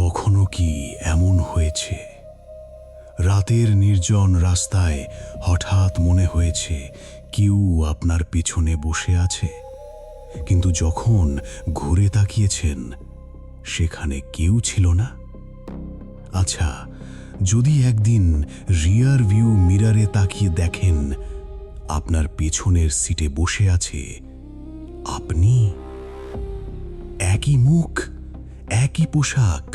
কখনো কি এমন হয়েছে রাতের নির্জন রাস্তায় হঠাৎ মনে হয়েছে কেউ আপনার পিছনে বসে আছে, কিন্তু যখন ঘুরে তাকিয়েছেন সেখানে কেউ ছিল না? আচ্ছা, যদি একদিন রিয়ার ভিউ মিররে তাকিয়ে দেখেন আপনার পেছনের সিটে বসে আছে আপনি, একই মুখ, একই পোশাক,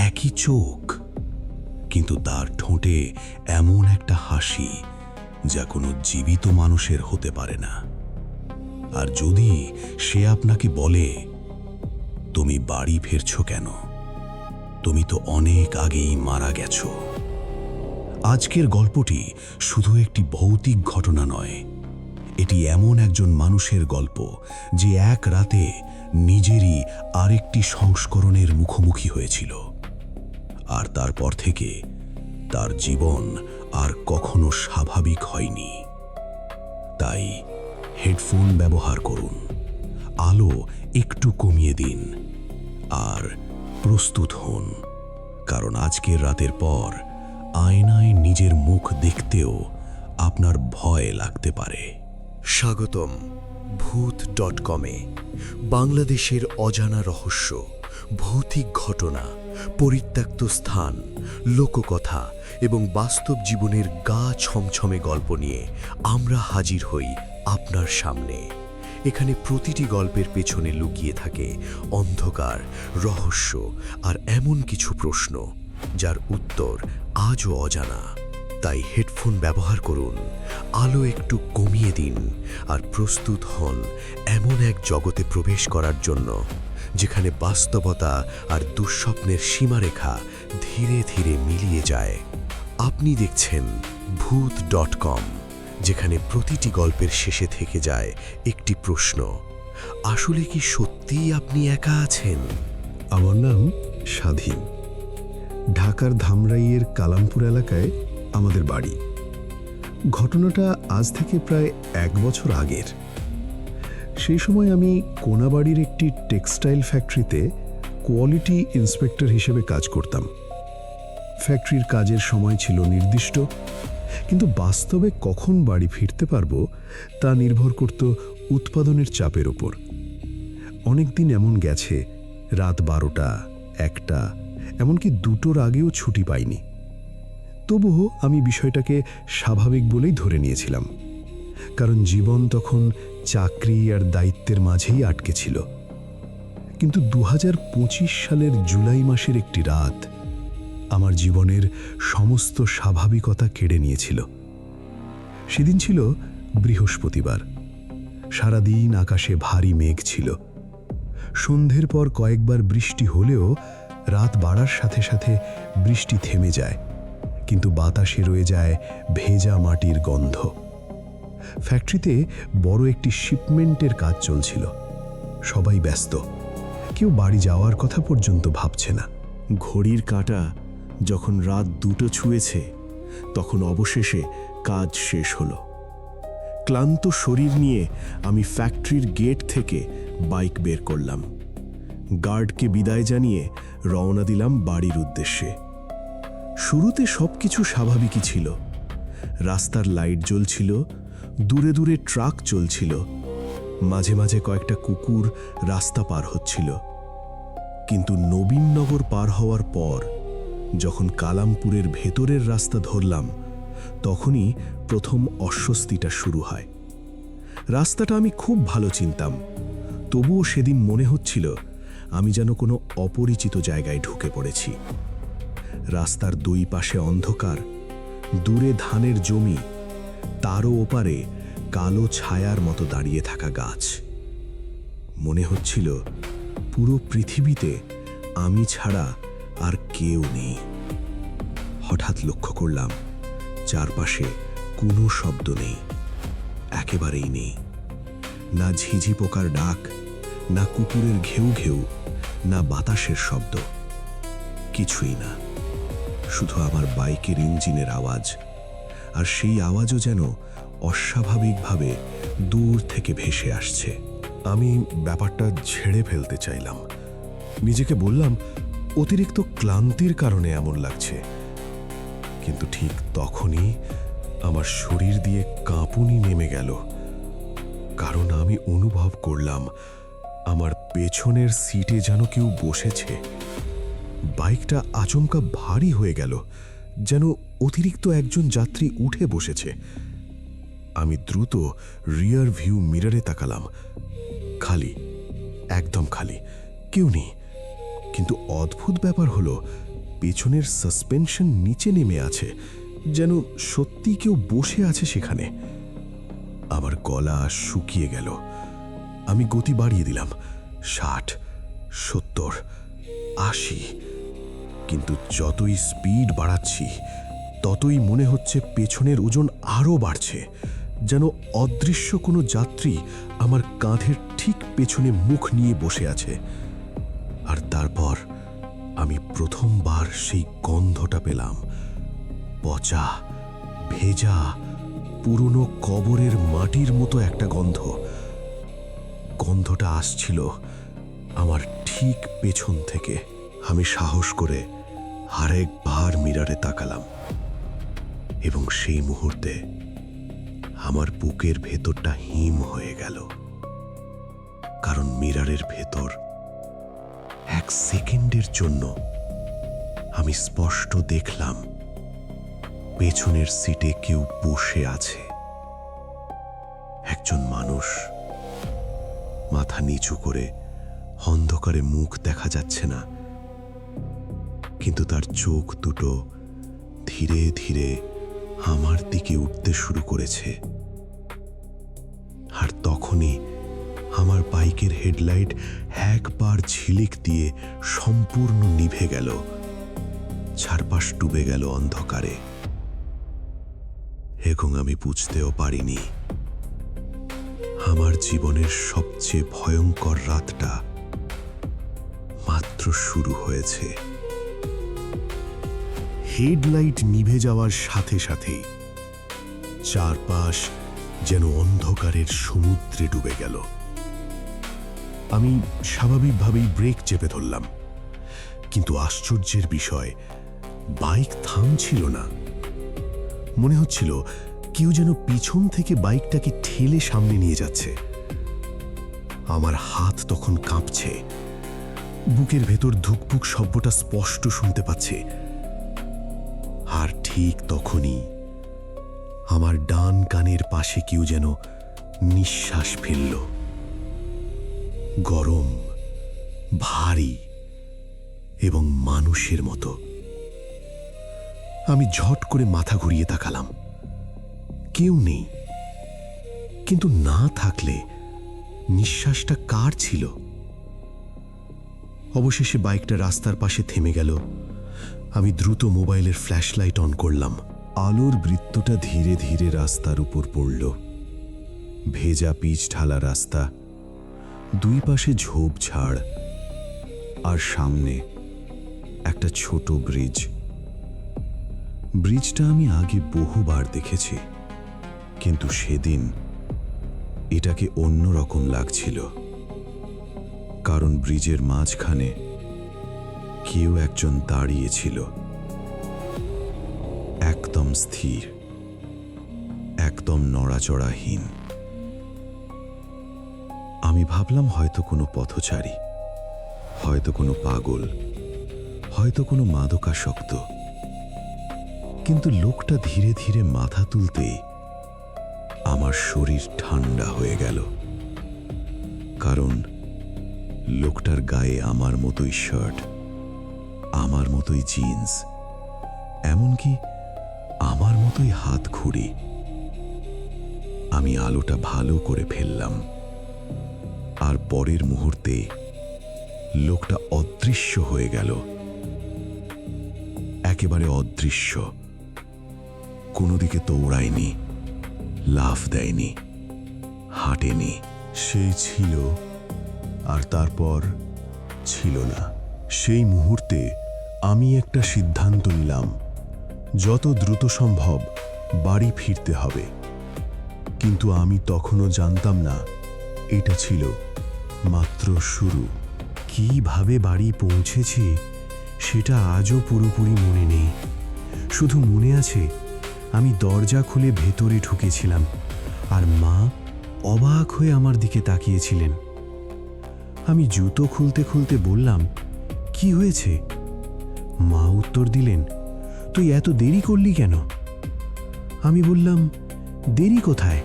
একই চোখ, কিন্তু তার ঠোঁটে এমন একটা হাসি যা কোনো জীবিত মানুষের হতে পারে না। আর যদি সে আপনাকে বলে, তুমি বাড়ি ফিরছো কেন? তুমি তো অনেক আগেই মারা গেছো। আজকের গল্পটি শুধু একটি ভৌতিক ঘটনা নয়, এটি এমন একজন মানুষের গল্প যে এক রাতে নিজেরই আরেকটি সংস্করণের মুখোমুখি হয়েছিল, আর তারপর থেকে তার জীবন আর কখনো স্বাভাবিক হয়নি। তাই হেডফোন ব্যবহার করুন, আলো একটু কমিয়ে দিন, আর প্রস্তুত হন, কারণ আজকের রাতের পর আয়নায় নিজের মুখ দেখতেও আপনার ভয় লাগতে পারে। স্বাগতম ভূত.com-এ। বাংলাদেশের অজানা রহস্য, ভৌতিক ঘটনা, পরিত্যক্ত স্থান, লোককথা এবং বাস্তব জীবনের গা ছমছমে গল্প নিয়ে আমরা হাজির হই আপনার সামনে। এখানে প্রতিটি গল্পের পেছনে লুকিয়ে থাকে অন্ধকার, রহস্য আর এমন কিছু প্রশ্ন যার উত্তর আজও অজানা। তাই হেডফোন ব্যবহার করুন, আলো একটু কমিয়ে দিন, আর প্রস্তুত হন এমন এক জগতে প্রবেশ করার জন্য যেখানে বাস্তবতা আর দুঃস্বপ্নের সীমারেখা ধীরে ধীরে মিলিয়ে যায়। আপনি দেখছেন ভূত.com, যেখানে প্রতিটি গল্পের শেষে থেকে যায় একটি প্রশ্ন, আসলে কি সত্যিই আপনি একা আছেন? আমার নাম স্বাধীন। ঢাকার ধামরাইয়ের কালামপুর এলাকায় আমাদের বাড়ি। ঘটনাটা আজ থেকে প্রায় 1 বছর আগের। সেই সময় আমি কোনাবাড়ির একটি টেক্সটাইল ফ্যাক্টরিতে কোয়ালিটি ইন্সপেক্টর হিসেবে কাজ করতাম। ফ্যাক্টরির কাজের সময় ছিল নির্দিষ্ট, কিন্তু বাস্তবে কখন বাড়ি ফিরতে পারবো তা নির্ভর করত উৎপাদনের চাপের ওপর। অনেক দিন এমন গেছে রাত 12টা, 1টা, এমনকি 2টোর আগেও ছুটি পাইনি। তবুও আমি বিষয়টাকে স্বাভাবিক বলেই ধরে নিয়েছিলাম, কারণ জীবন তখন চাকরি আর দায়িত্বের মাঝেই আটকে ছিল। কিন্তু 2025 সালের জুলাই মাসের একটি রাত আমার জীবনের সমস্ত স্বাভাবিকতা কেড়ে নিয়েছিল। সেদিন ছিল বৃহস্পতিবার। সারাদিন আকাশে ভারী মেঘ ছিল। সন্ধ্যের পর কয়েকবার বৃষ্টি হলেও রাত বাড়ার সাথে সাথে বৃষ্টি থেমে যায়, কিন্তু বাতাসে রয়ে যায় ভেজা মাটির গন্ধ। ফ্যাক্টরিতে বড় একটি শিপমেন্টের কাজ চলছিল। সবাই ব্যস্ত, কেউ বাড়ি যাওয়ার কথা পর্যন্ত ভাবছে না। ঘড়ির কাঁটা যখন রাত 2টো ছুঁয়েছে, তখন অবশেষে কাজ শেষ হলো। ক্লান্ত শরীর নিয়ে আমি ফ্যাক্টরির গেট থেকে বাইক বের করলাম। গার্ডকে বিদায় জানিয়ে রওনা দিলাম বাড়ির উদ্দেশ্যে। শুরুতে সবকিছু স্বাভাবিকই ছিল। রাস্তার লাইট জ্বলছিল, দূরে দূরে ট্রাক চলছিল, মাঝে মাঝে কয়েকটা কুকুর রাস্তা পার হচ্ছিল। কিন্তু নবীননগর পার হওয়ার পর যখন কালামপুরের ভেতরের রাস্তা ধরলাম, তখনই প্রথম অস্বস্তিটা শুরু হয়। রাস্তাটা আমি খুব ভালো চিনতাম, তবুও সেদিন মনে হচ্ছিল আমি যেন কোনো অপরিচিত জায়গায় ঢুকে পড়েছি। রাস্তার দুই পাশে অন্ধকার, দূরে ধানের জমি, তারও ওপারে কালো ছায়ার মতো দাঁড়িয়ে থাকা গাছ। মনে হচ্ছিল পুরো পৃথিবীতে আমি ছাড়া আর কেউ নেই। হঠাৎ লক্ষ্য করলাম চারপাশে কোনো শব্দ নেই, একেবারেই নেই। না ঝিঝি পোকার ডাক, না কুকুরের ঘেউ ঘেউ, না বাতাসের শব্দ, কিছুই না। শুধু আমার বাইকের ইঞ্জিনের আওয়াজ, আর সেই আওয়াজও যেন অস্বাভাবিকভাবে দূর থেকে ভেসে আসছে। আমি ব্যাপারটা ঝেড়ে ফেলতে চাইলাম। নিজেকে বললাম, অতিরিক্ত ক্লান্তির কারণে এমন লাগছে, কিন্তু ঠিক তখনই আমার শরীর দিয়ে কাঁপুনি নেমে গেল, কারণ আমি অনুভব করলাম আমার পেছনের সিটে যেন কেউ বসেছে। বাইকটা আচমকা ভারী হয়ে গেল, যেন অতিরিক্ত একজন যাত্রী উঠে বসেছে। আমি দ্রুত রিয়ার ভিউ মিররে তাকালাম। খালি, একদম খালি, কেউ নেই। কিন্তু অদ্ভুত ব্যাপার হলো, পেছনের সাসপেনশন নিচে নেমে আছে, যেন সত্যি কেউ বসে আছে সেখানে। আমার গলা শুকিয়ে গেল। আমি গতি বাড়িয়ে দিলাম, 60, 70, 80। কিন্তু যতই স্পিড বাড়াচ্ছি, ততই মনে হচ্ছে পেছনের ওজন আরও বাড়ছে, যেন অদৃশ্য কোনো যাত্রী আমার কাঁধের ঠিক পেছনে মুখ নিয়ে বসে আছে। আর তারপর আমি প্রথমবার সেই গন্ধটা পেলাম, পচা, ভেজা, পুরনো কবরের মাটির মতো একটা গন্ধ। গন্ধটা আসছিল আমার ঠিক পেছন থেকে। আমি সাহস করে আরেকবার মিররে তাকালাম, এবং সেই মুহূর্তে আমার বুকের ভেতরটা হিম হয়ে গেল। কারণ মিররের ভেতর 1 সেকেন্ডের জন্য আমি স্পষ্ট দেখলাম পেছনের সিটে কেউ বসে আছে। একজন মানুষ, মাথা নিচু করে, অন্ধকারে মুখ দেখা যাচ্ছে না, কিন্তু তার চোখ দুটো ধীরে ধীরে আমার দিকে উঠতে শুরু করেছে। আর তখনই আমার বাইকের হেডলাইট একবার ঝিলিক দিয়ে সম্পূর্ণ নিভে গেল, চারপাশ ডুবে গেল অন্ধকারে। এবং আমি বুঝতেও পারিনি আমার জীবনের সবচেয়ে ভয়ঙ্কর রাতটা মাত্র শুরু হয়েছে। হেডলাইট নিভে যাওয়ার সাথে সাথেই চারপাশ যেন অন্ধকারের সমুদ্রে ডুবে গেল। আমি স্বাভাবিকভাবেই ব্রেক চেপে ধরলাম, কিন্তু আশ্চর্যের বিষয়, বাইক থামছিল না। মনে হচ্ছিল কেউ যেন পিছন থেকে বাইকটাকে ঠেলে সামনে নিয়ে যাচ্ছে। আমার হাত তখন কাঁপছে, বুকের ভেতর ধুকপুক শব্দটা স্পষ্ট শুনতে পাচ্ছে। আর ঠিক তখনই আমার ডান কানের পাশে কেউ যেন নিঃশ্বাস ফেলল, গরম, ভারী এবং মানুষের মতো। আমি ঝট করে মাথা ঘুরিয়ে তাকালাম, কেউ নেই। কিন্তু না থাকলে নিঃশ্বাসটা কার ছিল? অবশেষে বাইকটা রাস্তার পাশে থেমে গেল। আমি দ্রুত মোবাইলের ফ্ল্যাশলাইট অন করলাম। আলোর বৃত্তটা ধীরে ধীরে রাস্তার উপর পড়ল। ভেজা পিচ ঢালা রাস্তা, দুই পাশে ঝোপঝাড়, আর সামনে একটা ছোট ব্রিজ। ব্রিজটা আমি আগে বহুবার দেখেছি, কিন্তু সেদিন এটাকে অন্যরকম লাগছিল। কারণ ব্রিজের মাঝখানে কেউ একজন দাঁড়িয়েছিল, একদম স্থির, একদম নড়াচড়াহীন। আমি ভাবলাম হয়তো কোনো পথচারী, হয়তো কোনো পাগল, হয়তো কোনো মাদকাসক্ত। কিন্তু লোকটা ধীরে ধীরে মাথা তুলতেই আমার শরীর ঠান্ডা হয়ে গেল। কারণ লোকটার গায়ে আমার মতোই শার্ট, আমার মতোই জিন্স, এমনকি আমার মতোই হাত ঘড়ি। আমি আলোটা ভালো করে ফেললাম, আর পরের মুহূর্তে লোকটা অদৃশ্য হয়ে গেল। একেবারে অদৃশ্য। কোনো দিকে দৌড়ায়নি, লাফ দেয়নি, হাঁটেনি। সেই ছিল, আর তারপর ছিল না। সেই মুহূর্তে আমি একটা সিদ্ধান্ত নিলাম, যত দ্রুত সম্ভব বাড়ি ফিরতে হবে। কিন্তু আমি তখনও জানতাম না এটা ছিল মাত্র শুরু। কিভাবে বাড়ি পৌঁছেছি সেটা আজও পুরোপুরি মনে নেই। শুধু মনে আছে আমি দরজা খুলে ভেতরে ঢুকেছিলাম আর মা অবাক হয়ে আমার দিকে তাকিয়েছিলেন। আমি জুতো খুলতে খুলতে বললাম, কি হয়েছে? মা উত্তর দিলেন, তুই এত দেরি করলি কেন? আমি বললাম, দেরি কোথায়?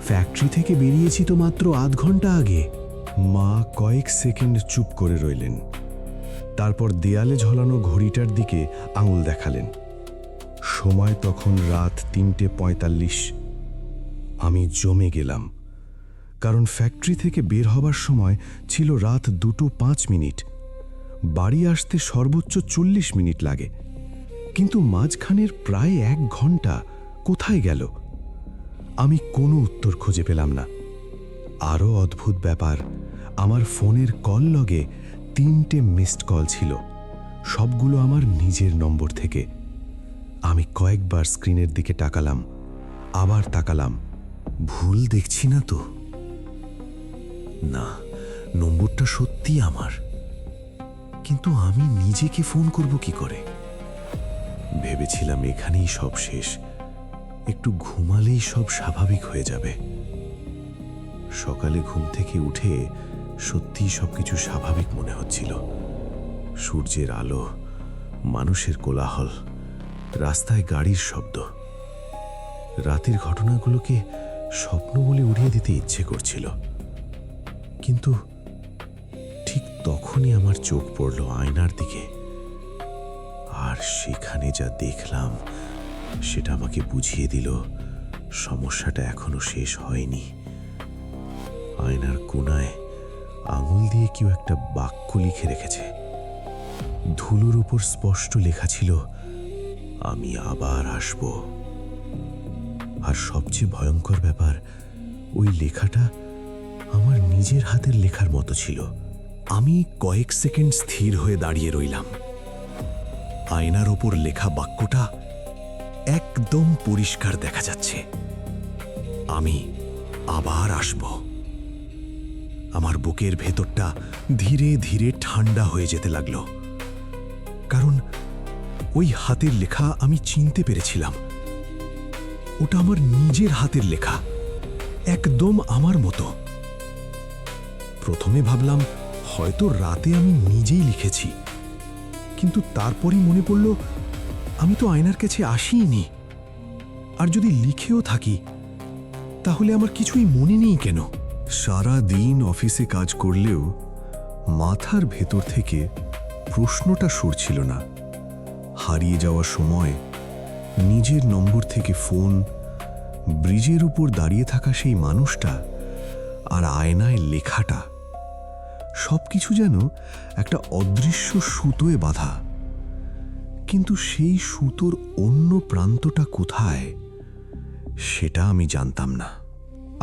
ফ্যাক্টরি থেকে বেরিয়েছি তো মাত্র আধ ঘন্টা আগে। মা কয়েক সেকেন্ড চুপ করে রইলেন, তারপর দেয়ালে ঝোলানো ঘড়িটার দিকে আঙুল দেখালেন। সময় তখন রাত 3:45। আমি জমে গেলাম, কারণ ফ্যাক্টরি থেকে বের হবার সময় ছিল রাত 2:05। বাড়ি আসতে সর্বোচ্চ 40 মিনিট লাগে, কিন্তু মাঝখানের প্রায় 1 ঘন্টা কোথায় গেল? আমি কোনো উত্তর খুঁজে পেলাম না। আরও অদ্ভুত ব্যাপার, আমার ফোনের কল লগে 3টে মিসড কল ছিল, সবগুলো আমার নিজের নম্বর থেকে। আমি কয়েকবার স্ক্রিনের দিকে তাকালাম, আবার তাকালাম। ভুল দেখছি না তো? না, নম্বরটা সত্যি আমার, কিন্তু আমি নিজেকে ফোন করব কি করে? ভেবেছিলাম এখানেই সব শেষ, একটু ঘুমালেই সব স্বাভাবিক হয়ে যাবে। সকালে ঘুম থেকে উঠে সত্যিই সবকিছু স্বাভাবিক মনে হচ্ছিল। সূর্যের আলো, মানুষের কোলাহল, রাস্তায় গাড়ির শব্দ। রাতের ঘটনাগুলোকে স্বপ্ন বলে উড়িয়ে দিতে ইচ্ছে করছিল, কিন্তু ঠিক তখনই আমার চোখ পড়ল আয়নার দিকে, আর সেখানে যা দেখলাম সেটা আমাকে বুঝিয়ে দিল সমস্যাটা এখনো শেষ হয়নি। আয়নার কোণায় আঙুল দিয়ে কেউ একটা বাক্য লিখে রেখেছে। ধুলোর উপর স্পষ্ট লেখা ছিল, আমি আবার আসব। আর সবচেয়ে ভয়ঙ্কর ব্যাপার, ওই লেখাটা আমার নিজের হাতের লেখার মতো ছিল। আমি কয়েক সেকেন্ড স্থির হয়ে দাঁড়িয়ে রইলাম। আয়নার ওপর লেখা বাক্যটা একদম পরিষ্কার দেখা যাচ্ছে, আমি আবার আসব। আমার বুকের ভেতরটা ধীরে ধীরে ঠান্ডা হয়ে যেতে লাগলো, কারণ ওই হাতের লেখা আমি চিনতে পেরেছিলাম। ওটা আমার নিজের হাতের লেখা, একদম আমার মতো। প্রথমে ভাবলাম হয়তো রাতে আমি নিজেই লিখেছি, কিন্তু তারপরই মনে পড়ল আমি তো আয়নার কাছে আসিনি। আর যদি লিখেও থাকি তাহলে আমার কিছুই মনে নেই কেন? সারা দিন অফিসে কাজ করলেও মাথার ভেতর থেকে প্রশ্নটা সরছিল না। হারিয়ে যাওয়ার সময় নিজের নম্বর থেকে ফোন, ব্রিজের উপর দাঁড়িয়ে থাকা সেই মানুষটা, আর আয়নায় লেখাটা, সবকিছু যেন একটা অদৃশ্য সুতোয় বাঁধা। কিন্তু সেই সুতোর অন্য প্রান্তটা কোথায় সেটা আমি জানতাম না।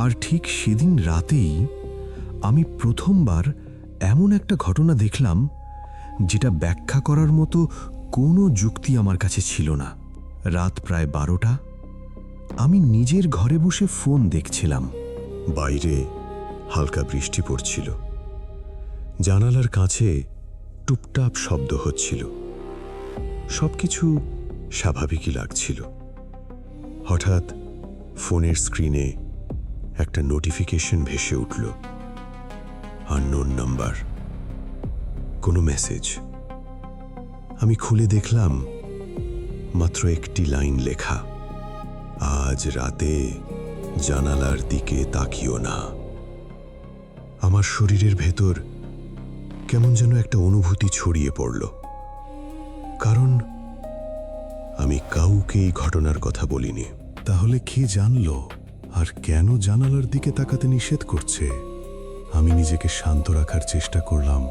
আর ঠিক সেদিন রাতেই আমি প্রথমবার এমন একটা ঘটনা দেখলাম যেটা ব্যাখ্যা করার মতো কোনো যুক্তি আমার কাছে ছিল না। রাত প্রায় 12টা, আমি নিজের ঘরে বসে ফোন দেখছিলাম। বাইরে হালকা বৃষ্টি পড়ছিল, জানালার কাছে টুপটাপ শব্দ হচ্ছিল, সবকিছু স্বাভাবিকই লাগছিল। হঠাৎ ফোনের স্ক্রিনে একটা নোটিফিকেশন ভেসে উঠল। আননোন নাম্বার, কোনো মেসেজ। আমি খুলে দেখলাম মাত্র একটি লাইন লেখা, আজ রাতে জানালার দিকে তাকিও না। আমার শরীরের ভেতর কেমন যেন একটা অনুভূতি ছড়িয়ে পড়ল, কারণ আমি কাউকে এই ঘটনার কথা বলিনি। তাহলে কে জানলো আর কেন জানালার দিকে তাকাতে নিষেধ করছে? আমি নিজেকে শান্ত রাখার চেষ্টা করলাম,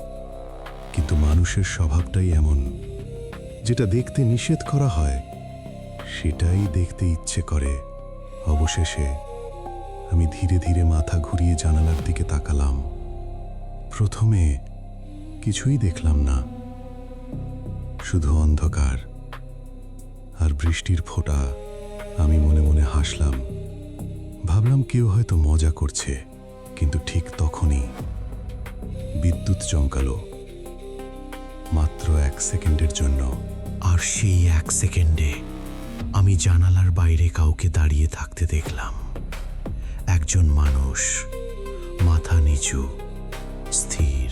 কিন্তু মানুষের স্বভাবটাই এমন, যেটা দেখতে নিষেধ করা হয় সেটাই দেখতে ইচ্ছে করে। অবশেষে আমি ধীরে ধীরে মাথা ঘুরিয়ে জানালার দিকে তাকালাম। প্রথমে কিছুই দেখলাম না, শুধু অন্ধকার আর বৃষ্টির ফোঁটা। আমি মনে মনে হাসলাম, ভাবলাম কেউ হয়তো মজা করছে। কিন্তু ঠিক তখনই বিদ্যুৎ চমকালো। মাত্র 1 সেকেন্ডের জন্য। আর সেই 1 সেকেন্ডে আমি জানালার বাইরে কাউকে দাঁড়িয়ে থাকতে দেখলাম। একজন মানুষ, মাথা নিচু, স্থির,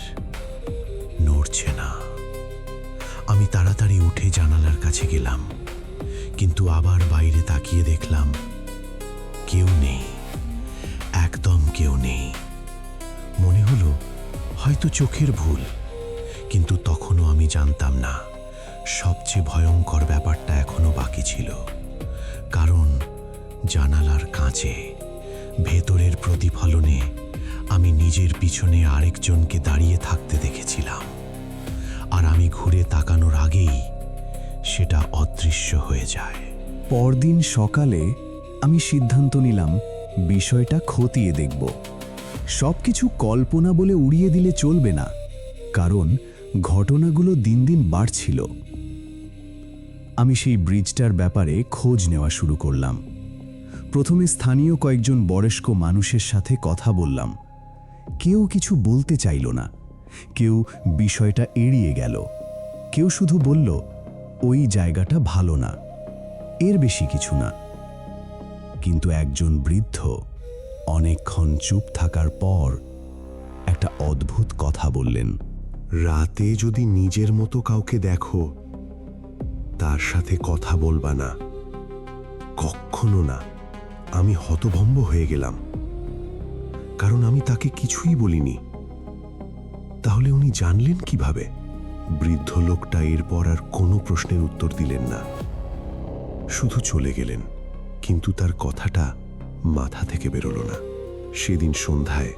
নড়ছে না। আমি তাড়াতাড়ি উঠে জানালার কাছে গেলাম, কিন্তু আবার বাইরে তাকিয়ে দেখলাম কেউ নেই, একদম কেউ নেই। মনে হলো হয়তো চোখের ভুল, কিন্তু তখনও আমি জানতাম না সবচেয়ে ভয়ঙ্কর ব্যাপারটা এখনো বাকি ছিল। কারণ জানালার কাঁচে ভেতরের প্রতিফলনে আমি নিজের পিছনে আরেকজনকে দাঁড়িয়ে থাকতে দেখেছিলাম। আর আমি ঘুরে তাকানোর আগেই সেটা অদৃশ্য হয়ে যায়। পরদিন সকালে আমি সিদ্ধান্ত নিলাম বিষয়টা খতিয়ে দেখব। সবকিছু কল্পনা বলে উড়িয়ে দিলে চলবে না, কারণ ঘটনাগুলো দিন দিন বাড়ছিল। আমি সেই ব্রিজটার ব্যাপারে খোঁজ নেওয়া শুরু করলাম। প্রথমে স্থানীয় কয়েকজন বয়স্ক মানুষের সাথে কথা বললাম। কেউ কিছু বলতে চাইল না, কেউ বিষয়টা এড়িয়ে গেল, কেউ শুধু বলল ওই জায়গাটা ভালো না, এর বেশি কিছু না। কিন্তু একজন বৃদ্ধ অনেকক্ষণ চুপ থাকার পর একটা অদ্ভুত কথা বললেন। রাতে যদি নিজের মতো কাউকে দেখো, তার সাথে কথা বলবা না, কখনো না। আমি হতভম্ব হয়ে গেলাম, কারণ আমি তাকে কিছুই বলিনি। তাহলে উনি জানলেন কিভাবে? বৃদ্ধ লোকটা এরপর আর কোনো প্রশ্নের উত্তর দিলেন না, শুধু চলে গেলেন। কিন্তু তার কথাটা মাথা থেকে বেরোলো না। সেদিন সন্ধ্যায়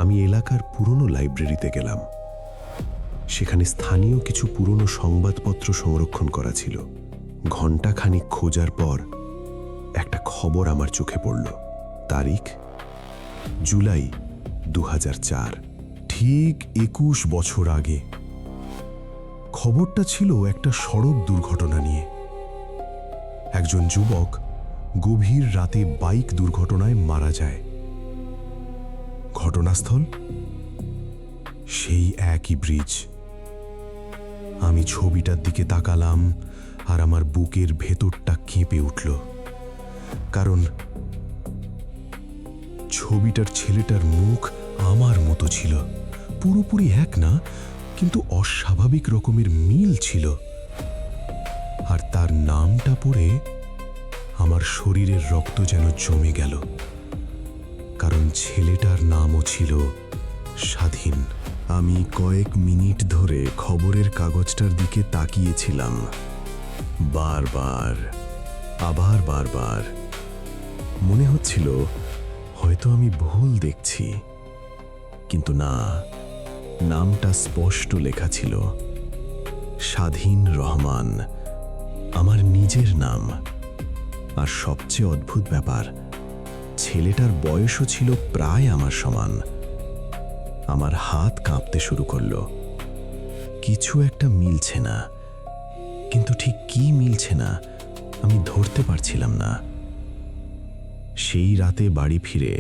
আমি এলাকার পুরনো লাইব্রেরিতে গেলাম। সেখানে স্থানীয় কিছু পুরনো সংবাদপত্র সংরক্ষণ করা ছিল। ঘণ্টাখানিক খোঁজার পর একটা খবর আমার চোখে পড়ল। তারিখ জুলাই 2004, ঠিক 21 বছর আগে। খবরটা ছিল একটা সড়ক দুর্ঘটনা নিয়ে। একজন যুবক গভীর রাতে বাইক দুর্ঘটনায় মারা যায়। ঘটনাস্থল সেই একই ব্রিজ। আমি ছবিটার দিকে তাকালাম আর আমার বুকের ভেতরটা কেঁপে উঠল, কারণ ছবিটার ছেলেটার মুখ আমার মতো ছিল। পুরোপুরি এক না, কিন্তু অস্বাভাবিক রকমের মিল ছিল। আর তার নামটা পড়ে আমার শরীরের রক্ত যেন জমে গেল, কারণ ছেলেটার নামও ছিল স্বাধীন। আমি কয়েক মিনিট ধরে খবরের কাগজটার দিকে তাকিয়েছিলাম, বারবার, আবার বারবার। মনে হচ্ছিল হয়তো আমি ভুল দেখছি, কিন্তু না, নামটা স্পষ্ট লেখা ছিল, স্বাধীন রহমান, আমার নিজের নাম। আর সবচেয়ে অদ্ভুত ব্যাপার, ছেলেটার বয়সও ছিল প্রায় আমার সমান। আমার হাত কাঁপতে শুরু করলো। কিছু একটা মিলছে না, কিন্তু ঠিক কি মিলছে না আমি ধরতে পারছিলাম না। সেই রাতে বাড়ি ফিরে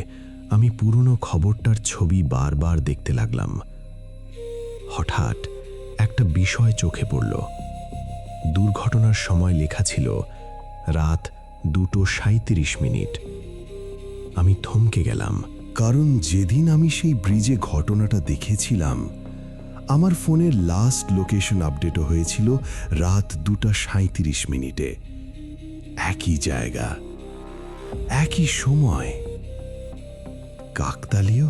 আমি পুরনো খবরটার ছবি বারবার দেখতে লাগলাম। হঠাৎ একটা বিষয় চোখে পড়ল। দুর্ঘটনার সময় লেখা ছিল রাত 2:37। আমি থমকে গেলাম, কারণ যেদিন আমি সেই ব্রিজে ঘটনাটা দেখেছিলাম, আমার ফোনের লাস্ট লোকেশন আপডেটও হয়েছিল রাত 2:37। একই জায়গা, একই সময়। কাকতালীয়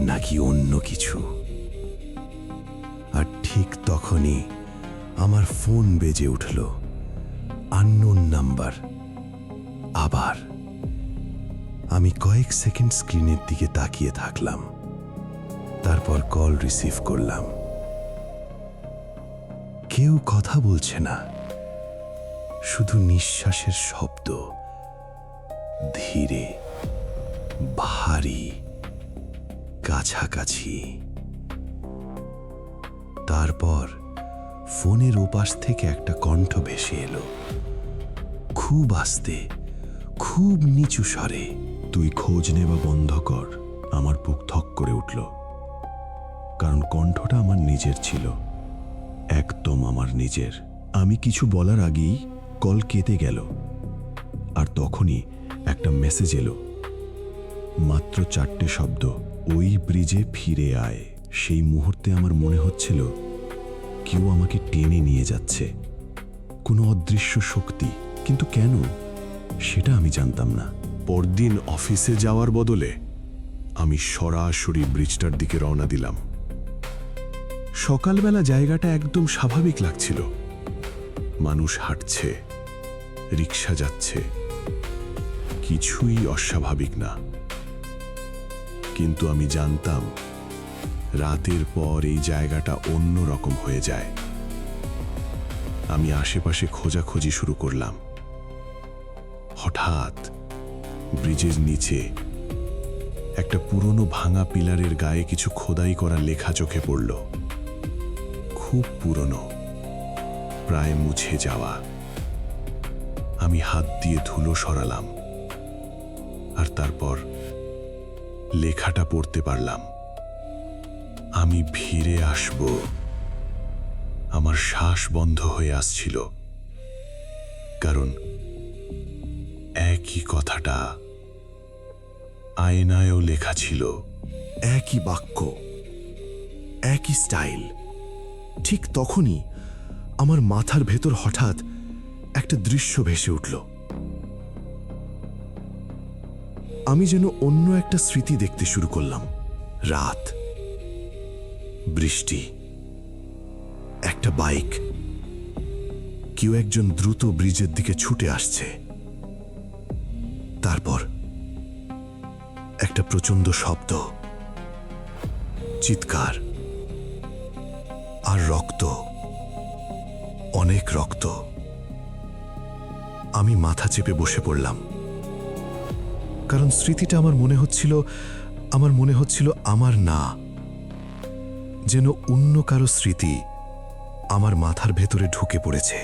নাকি অন্য কিছু? আর ঠিক তখনই আমার ফোন বেজে উঠল। Unknown number. আবার আমি কয়েক সেকেন্ড স্ক্রিনের দিকে তাকিয়ে থাকলাম, তারপর কল রিসিভ করলাম। কেউ কথা বলছে না, শুধু নিঃশ্বাসের শব্দ, ধীরে, ভারী, কাছাকাছি। তারপর ফোনের ওপাশ থেকে একটা কণ্ঠ ভেসে এলো, খুব আস্তে, খুব নিচু স্বরে। তুই খোঁজ নেওয়া বন্ধ কর। আমার বুক ধক করে উঠল। কারণ কণ্ঠটা আমার নিজের ছিল, একদম আমার নিজের। আমি কিছু বলার আগেই কল কেটে গেল, আর তখনই একটা মেসেজ এলো। মাত্র 4টে শব্দ, ওই ব্রিজে ফিরে আয়। সেই মুহূর্তে আমার মনে হচ্ছিল কেউ আমাকে টেনে নিয়ে যাচ্ছে, কোনো অদৃশ্য শক্তি। কিন্তু কেন, সেটা আমি জানতাম না। পরদিন অফিসে যাওয়ার বদলে আমি সরাসরি ব্রিজটার দিকে রওনা দিলাম। সকালবেলা জায়গাটা একদম স্বাভাবিক লাগছিল। মানুষ হাঁটছে, রিক্সা যাচ্ছে, কিছুই অস্বাভাবিক না। কিন্তু আমি জানতাম রাতের পর এই জায়গাটা অন্য রকম হয়ে যায়। আমি আশেপাশে খোঁজাখুঁজি শুরু করলাম। হঠাৎ ব্রিজের নিচে একটা পুরনো ভাঙা পিলারের গায়ে কিছু খোদাই করা লেখা চোখে পড়ল। খুব পুরনো, প্রায় মুছে যাওয়া। আমি হাত দিয়ে ধুলো সরালাম, আর তারপর লেখাটা পড়তে পারলাম। আমি ফিরে আসব। আমার শ্বাস বন্ধ হয়ে আসছিল, কারণ একই কথাটা আয়নায়ও লেখা ছিল। একই বাক্য, একই স্টাইল। ঠিক তখনই আমার মাথার ভেতর হঠাৎ একটা দৃশ্য ভেসে উঠল। আমি যেন অন্য একটা স্মৃতি দেখতে শুরু করলাম। রাত, বৃষ্টি, একটা বাইক, কেউ একজন দ্রুত ব্রিজের দিকে ছুটে আসছে। তারপর একটা প্রচণ্ড শব্দ, চিৎকার, আর রক্ত, অনেক রক্ত। আমি মাথা চেপে বসে পড়লাম, কারণ স্মৃতিটা আমার মনে হচ্ছিল আমার না, যেন অন্য কারো স্মৃতি আমার মাথার ভেতরে ঢুকে পড়েছে।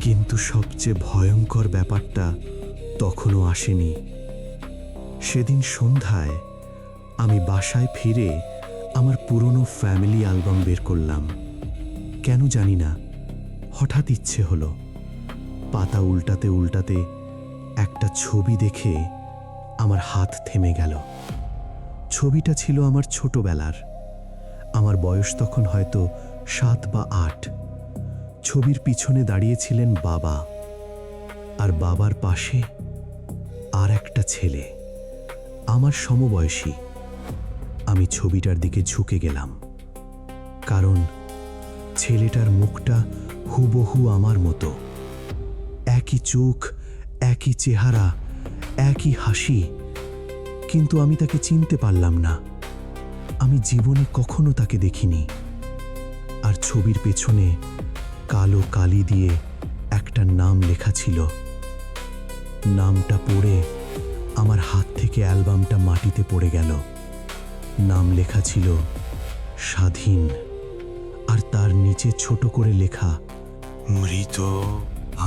কিন্তু সবচেয়ে ভয়ঙ্কর ব্যাপারটা তখনও আসেনি। সেদিন সন্ধ্যায় আমি বাসায় ফিরে আমার পুরনো ফ্যামিলি অ্যালবাম বের করলাম। কেন জানি না, হঠাৎ ইচ্ছে হলো। পাতা উল্টাতে উল্টাতে একটা ছবি দেখে আমার হাত থেমে গেল। ছবিটা ছিল আমার ছোটবেলার। আমার বয়স তখন হয়তো 7 বা 8। ছবির পিছনে দাঁড়িয়েছিলেন বাবা, আর বাবার পাশে আর একটা ছেলে, আমার সমবয়সী। আমি ছবিটার দিকে ঝুঁকে গেলাম, কারণ ছেলেটার মুখটা হুবহু আমার মতো। একই চোখ, একই চেহারা, একই হাসি। কিন্তু আমি তাকে চিনতে পারলাম না। আমি জীবনে কখনো তাকে দেখিনি। আর ছবির পেছনে কালো কালি দিয়ে একটা নাম লেখা ছিল। নামটা পড়ে আমার হাত থেকে অ্যালবামটা মাটিতে পড়ে গেল। নাম লেখা ছিল স্বাধীন, আর তার নিচে ছোট করে লেখা মৃত।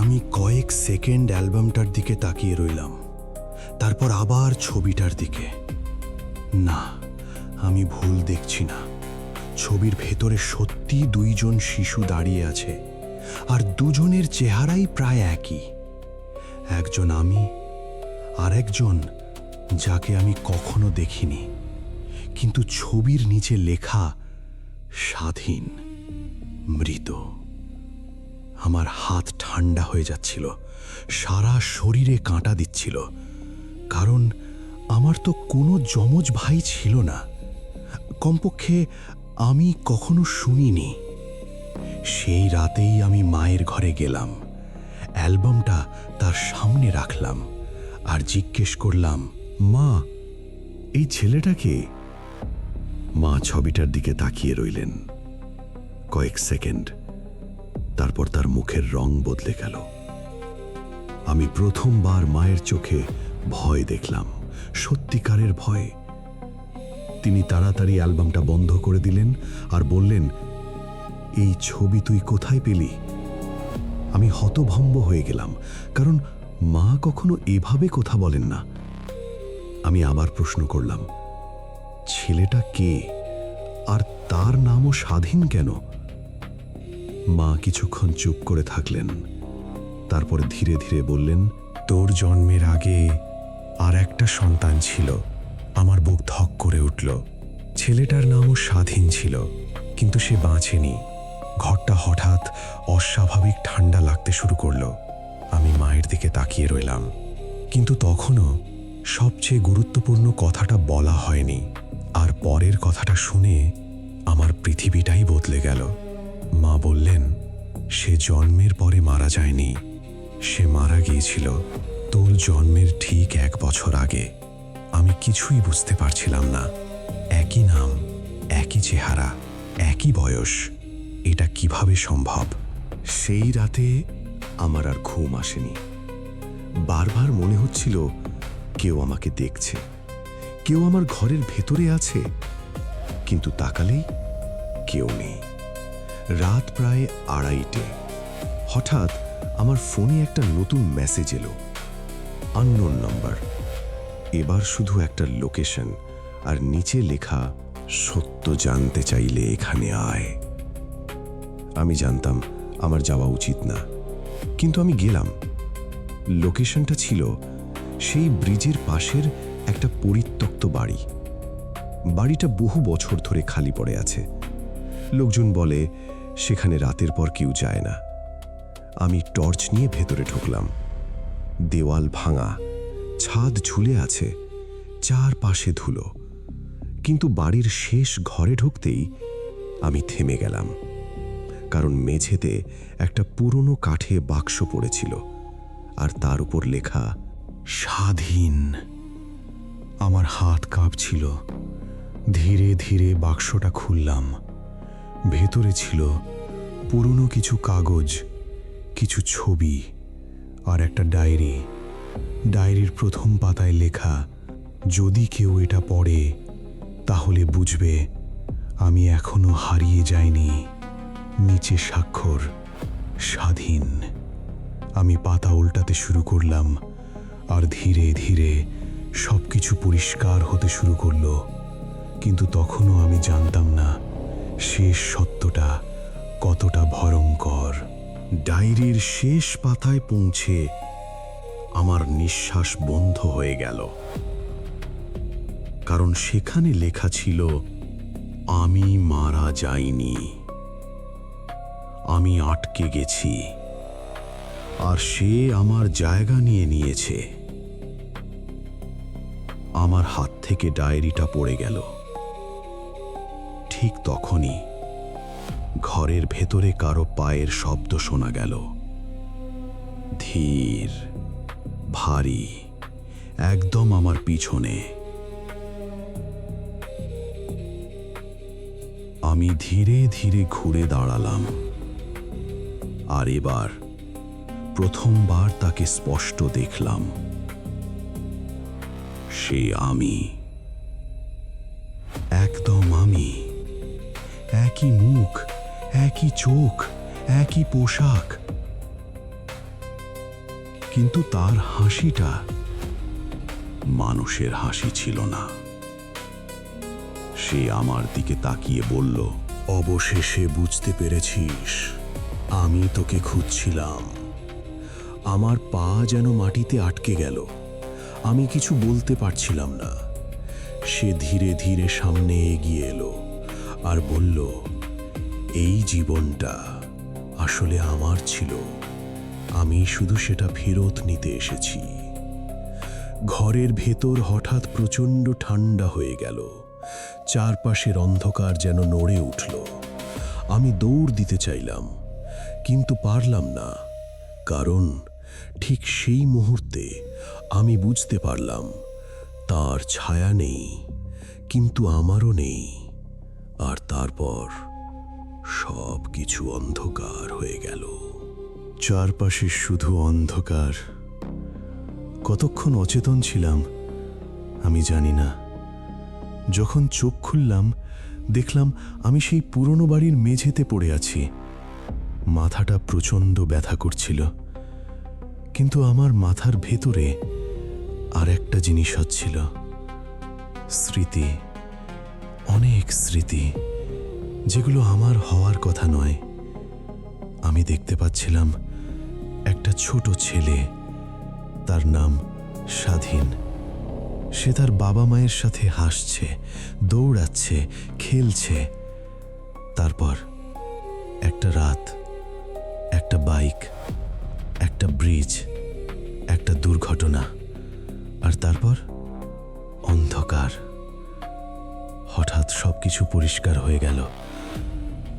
আমি কয়েক সেকেন্ড অ্যালবামটার দিকে তাকিয়ে রইলাম, তারপর আবার ছবিটার দিকে। না, আমি ভুল দেখছি না। ছবির ভেতরে সত্যি 2 জন শিশু দাঁড়িয়ে আছে, আর দুজনের চেহারাই প্রায় একই। একজন আমি, আর একজন যাকে আমি কখনো দেখিনি। কিন্তু ছবির নিচে লেখা স্বাধীন, মৃত। আমার হাত ঠান্ডা হয়ে যাচ্ছিল, সারা শরীরে কাঁটা দিচ্ছিল, কারণ আমার তো কোনো যমজ ভাই ছিল না। কমপক্ষে আমি কখনো শুনিনি। সেই রাতেই আমি মায়ের ঘরে গেলাম, অ্যালবামটা তার সামনে রাখলাম, আর জিজ্ঞেস করলাম, মা, এই ছেলেটাকে? মা ছবিটার দিকে তাকিয়ে রইলেন কয়েক সেকেন্ড, তারপর তার মুখের রং বদলে গেল। আমি প্রথমবার মায়ের চোখে ভয় দেখলাম, সত্যিকারের ভয়। তিনি তাড়াতাড়ি অ্যালবামটা বন্ধ করে দিলেন আর বললেন, এই ছবি তুই কোথায় পেলি? আমি হতভম্ব হয়ে গেলাম, কারণ মা কখনো এভাবে কথা বলেন না। আমি আবার প্রশ্ন করলাম, ছেলেটা কে আর তার নামও স্বাধীন কেন? মা কিছুক্ষণ চুপ করে থাকলেন, তারপর ধীরে ধীরে বললেন, তোর জন্মের আগে আর একটা সন্তান ছিল। আমার বুক ধক করে উঠল। ছেলেটার নামও স্বাধীন ছিল, কিন্তু সে বাঁচেনি। ঘরটা হঠাৎ অস্বাভাবিক ঠান্ডা লাগতে শুরু করলো। আমি মায়ের দিকে তাকিয়ে রইলাম, কিন্তু তখনও সবচেয়ে গুরুত্বপূর্ণ কথাটা বলা হয়নি। আর পরের কথাটা শুনে আমার পৃথিবীটাই বদলে গেল। মা বললেন, সে জন্মের পরে মারা যায়নি, সে মারা গিয়েছিল তোর জন্মের ঠিক 1 বছর আগে। আমি কিছুই বুঝতে পারছিলাম না। একই নাম, একই চেহারা, একই বয়স, এটা কিভাবে সম্ভব? সেই রাতে আমার আর ঘুম আসেনি। বারবার মনে হচ্ছিল কেউ আমাকে দেখছে, কেউ আমার ঘরের ভেতরে আছে, কিন্তু তাকালেই কেউ নেই। রাত প্রায় 2:30। হঠাৎ আমার ফোনে একটা নতুন মেসেজ এলো, আননোন নাম্বার। এবার শুধু একটা লোকেশন আর নিচে লেখা, সত্য জানতে চাইলে এখানে আয়। আমি জানতাম আমার যাওয়া উচিত না, কিন্তু আমি গেলাম। লোকেশনটা ছিল সেই ব্রিজের পাশের একটা পরিত্যক্ত বাড়ি। বাড়িটা বহু বছর ধরে খালি পড়ে আছে। লোকজন বলে সেখানে রাতের পর কেউ যায় না। আমি টর্চ নিয়ে ভেতরে ঢুকলাম। দেওয়াল ভাঙা, ছাদ ঝুলে আছে, চারপাশে ধুলো। কিন্তু বাড়ির শেষ ঘরে ঢুকতেই আমি থেমে গেলাম, কারণ মেঝেতে একটা পুরনো কাঠে বাক্স পড়েছিল, আর তার উপর লেখা স্বাধীন। আমার হাত কাঁপছিল। ধীরে ধীরে বাক্সটা খুললাম। ভেতরে ছিল পুরনো কিছু কাগজ, কিছু ছবি আর একটা ডায়েরি। ডায়েরির প্রথম পাতায় লেখা, যদি কেউ এটা পড়ে তাহলে বুঝবে আমি এখনো হারিয়ে যাইনি। নিচে স্বাক্ষর, স্বাধীন। আমি পাতা উল্টাতে শুরু করলাম, আর ধীরে ধীরে সবকিছু পরিষ্কার হতে শুরু করলো। কিন্তু তখনও আমি জানতাম না শেষ সত্যটা কতটা ভয়ঙ্কর। ডায়েরির শেষ পাতায় পৌঁছে আমার নিঃশ্বাস বন্ধ হয়ে গেল, কারণ সেখানে লেখা ছিল, আমি মারা যাইনি, আমি আটকে গেছি, আর সে আমার জায়গা নিয়ে নিয়েছে। আমার হাত থেকে ডায়েরিটা পড়ে গেল। ঠিক তখনই ঘরের ভেতরে কারো পায়ের শব্দ শোনা গেল, ধীর, ভারী, একদম আমার পিছনে। আমি ধীরে ধীরে ঘুরে দাঁড়ালাম, আর এবার প্রথমবার তাকে স্পষ্ট দেখলাম। সে আমি, একদম আমি। একই মুখ, একই চোখ, একই পোশাক, কিন্তু তার হাসিটা মানুষের হাসি ছিল না। সে আমার দিকে তাকিয়ে বলল, অবশেষে বুঝতে পেরেছিস, আমি তোকে খুঁজছিলাম। আমার পা যেন মাটিতে আটকে গেল। আমি কিছু বলতে পারছিলাম না। সে ধীরে ধীরে সামনে এগিয়ে এলো আর বলল, এই জীবনটা আসলে আমার ছিল, আমি শুধু সেটা ফেরত নিতে এসেছি। ঘরের ভেতর হঠাৎ প্রচণ্ড ঠান্ডা হয়ে গেল। চারপাশের অন্ধকার যেন নড়ে উঠল। আমি দৌড় দিতে চাইলাম, কিন্তু পারলাম না, কারণ ঠিক সেই মুহূর্তে আমি বুঝতে পারলাম তার ছায়া নেই, কিন্তু আমারও নেই। আর তারপর সব কিছু অন্ধকার হয়ে গেল। চারপাশে শুধু অন্ধকার। কতক্ষণ অচেতন ছিলাম আমি জানি না। যখন চোখ খুললাম, দেখলাম আমি সেই পুরনো বাড়ির মেঝেতে পড়ে আছি। মাথাটা প্রচণ্ড ব্যথা করছিল, কিন্তু আমার মাথার ভেতরে আর একটা জিনিস হচ্ছিল, স্মৃতি, অনেক স্মৃতি। যেগুলো আমার হওয়ার কথা নয়। আমি দেখতে পাচ্ছিলাম একটা ছোট ছেলে, তার নাম স্বাধীন। সে তার বাবা মায়ের সাথে হাসছে, দৌড়াচ্ছে, খেলছে। তারপর একটা রাত, একটা বাইক, একটা ব্রিজ, একটা দুর্ঘটনা, আর তারপর অন্ধকার। হঠাৎ সবকিছু পরিষ্কার হয়ে গেল।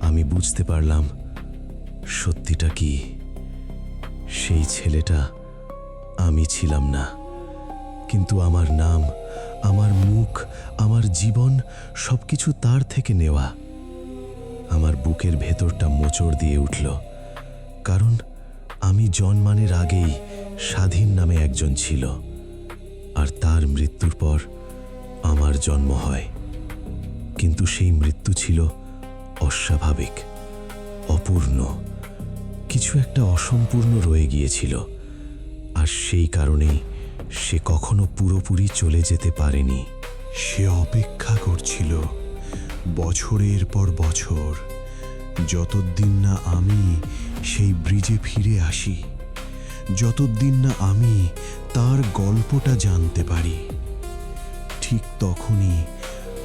আমি বুঝতে পারলাম সত্যিটা কি। সেই ছেলেটা আমি ছিলাম না, কিন্তু আমার নাম, আমার মুখ, আমার জীবন সবকিছু তার থেকে নেওয়া। আমার বুকের ভেতরটা মোচড় দিয়ে উঠল, কারণ আমি জন্মানোর আগেই স্বাধীন নামে একজন ছিল, আর তার মৃত্যুর পর আমার জন্ম হয়। কিন্তু সেই মৃত্যু ছিল অস্বাভাবিক, অপূর্ণ। কিছু একটা অসম্পূর্ণ রয়ে গিয়েছিল, আর সেই কারণেই সে কখনো পুরোপুরি চলে যেতে পারেনি। সে অপেক্ষা করছিল বছরের পর বছর, যতদিন না আমি সেই ব্রিজে ফিরে আসি, যতদিন না আমি তার গল্পটা জানতে পারি। ঠিক তখনই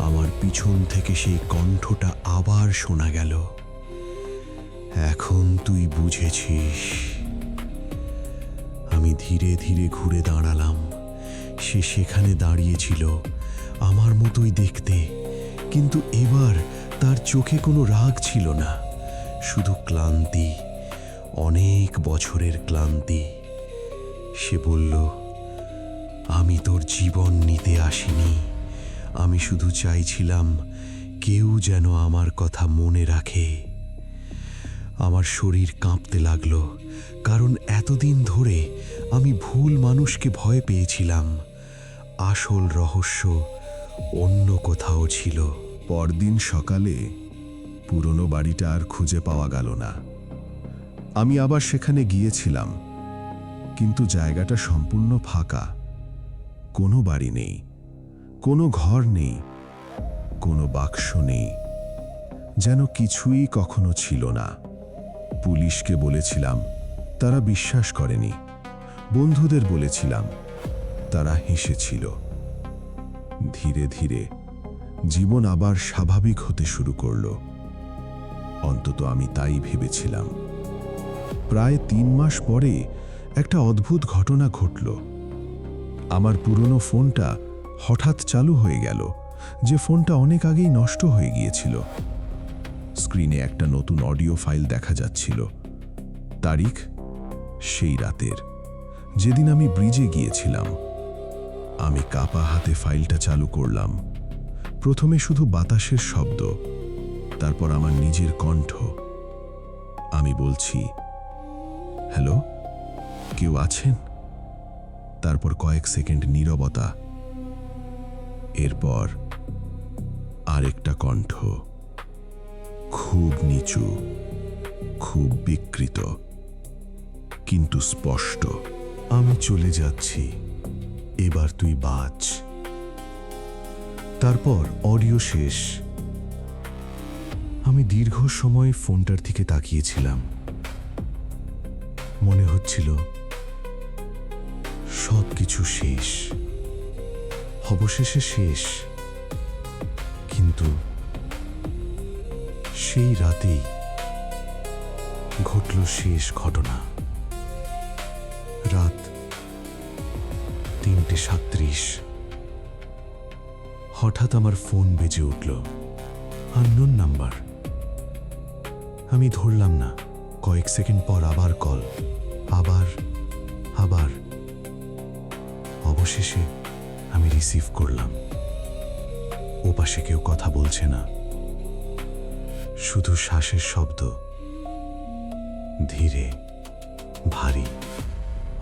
আমার পিছন থেকে সেই কণ্ঠটা আবার শোনা গেল, এখন তুই বুঝেছিস। আমি ধীরে ধীরে ঘুরে দাঁড়ালাম। সে সেখানে দাঁড়িয়েছিল, আমার মতোই দেখতে, কিন্তু এবার তার চোখে কোনো রাগ ছিল না, শুধু ক্লান্তি, অনেক বছরের ক্লান্তি। সে বলল, আমি তোর জীবন নিতে আসিনি, আমি শুধু চাইছিলাম কেউ যেন আমার কথা মনে রাখে। আমার শরীর কাঁপতে লাগলো, কারণ এতদিন ধরে আমি ভুল মানুষকে ভয় পেয়েছিলাম। আসল রহস্য অন্য কোথাও ছিল। পরদিন সকালে পুরনো বাড়িটা আর খুঁজে পাওয়া গেল না। আমি আবার সেখানে গিয়েছিলাম, কিন্তু জায়গাটা সম্পূর্ণ ফাঁকা। কোনো বাড়ি নেই, কোনো ঘর নেই, কোনো বাক্স নেই, যেন কিছুই কখনো ছিল না। পুলিশকে বলেছিলাম, তারা বিশ্বাস করেনি। বন্ধুদের বলেছিলাম, তারা হেসেছিল। ধীরে ধীরে জীবন আবার স্বাভাবিক হতে শুরু করলো, অন্তত আমি তাই ভেবেছিলাম। প্রায় 3 মাস পরে একটা অদ্ভুত ঘটনা ঘটল। আমার পুরনো ফোনটা হঠাৎ চালু হয়ে গেল, যে ফোনটা অনেক আগেই নষ্ট হয়ে গিয়েছিল। স্ক্রিনে একটা নতুন অডিও ফাইল দেখা যাচ্ছিল। তারিখ সেই রাতের, যেদিন আমি ব্রিজে গিয়েছিলাম। আমি কাপা হাতে ফাইলটা চালু করলাম। প্রথমে শুধু বাতাসের শব্দ, তারপর আমার নিজের কণ্ঠ। আমি বলছি, হ্যালো, কেউ আছেন? তারপর কয়েক সেকেন্ড নীরবতা। এরপর আরেকটা কণ্ঠ, খুব নিচু, খুব বিকৃত, কিন্তু স্পষ্ট। আমি চলে যাচ্ছি, এবার তুই বাঁচ। তারপর অডিও শেষ। আমি দীর্ঘ সময় ফোনটার দিকে তাকিয়েছিলাম। মনে হচ্ছিল সবকিছু শেষ, অবশেষে শেষ। কিন্তু সেই রাতেই ঘটল শেষ ঘটনা। রাত 3:37। হঠাৎ আমার ফোন বেজে উঠল, আননোন নাম্বার। আমি ধরলাম না। কয়েক সেকেন্ড পর আবার কল, আবার। অবশেষে আমি রিসিভ করলাম। ওপাশে কেউ কথা বলছে না, শুধু শ্বাসের শব্দ, ধীরে, ভারী,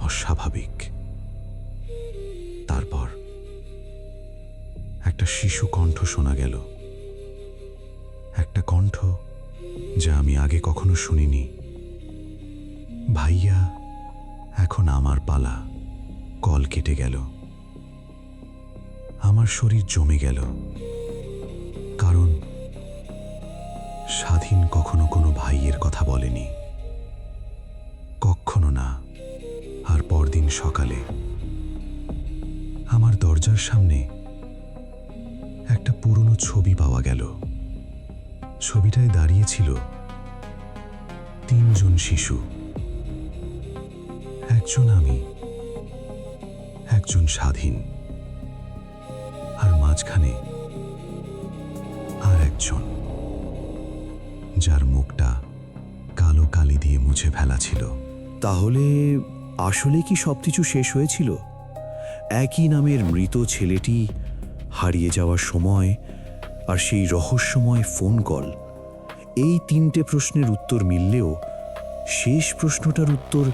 অস্বাভাবিক। তারপর একটা শিশু কণ্ঠ শোনা গেল, একটা কণ্ঠ যা আমি আগে কখনো শুনিনি। ভাইয়া, এখন আমার পালা। কল কেটে গেল। আমার শরীর জমে গেল, কারণ স্বাধীন কখনো কোনো ভাইয়ের কথা বলেনি, কখনো না। আর পরদিন সকালে আমার দরজার সামনে একটা পুরনো ছবি পাওয়া গেল। ছবিটায় দাঁড়িয়েছিল 3 জন শিশু, একজন আমি, একজন স্বাধীন, আর মাঝখানে আর একজন, যার মুখটা কালো কালি দিয়ে মুছে ফেলা ছিল। তাহলে আসলে কি সবকিছু শেষ হয়েছিল? একই নামের মৃত ছেলেটি, হারিয়ে যাওয়ার সময়, আর সেই রহস্যময় ফোন কল, এই 3টে প্রশ্নের উত্তর মিললেও শেষ প্রশ্নটার উত্তর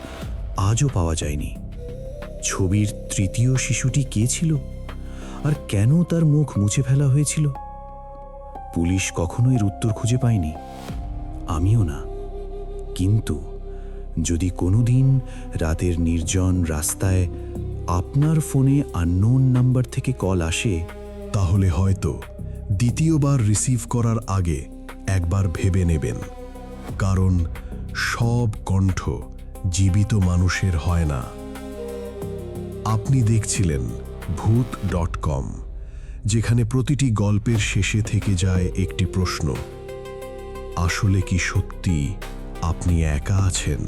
আজও পাওয়া যায়নি। ছবির 3য় শিশুটি কে ছিল, আর কেন তার মুখ মুছে ফেলা হয়েছিল? পুলিশ কখনো এর উত্তর খুঁজে পায়নি, আমিও না। কিন্তু যদি কোনোদিন রাতের নির্জন রাস্তায় আপনার ফোনে আননোন নাম্বার থেকে কল আসে, তাহলে হয়তো দ্বিতীয়বার রিসিভ করার আগে একবার ভেবে নেবেন, কারণ সব কণ্ঠ জীবিত মানুষের হয় না। আপনি দেখছিলেন ভূত.com, যেখানে প্রতিটি গল্পের শেষে থেকে যায় একটি প্রশ্ন: আসলে কি সত্যি আপনি একা আছেন?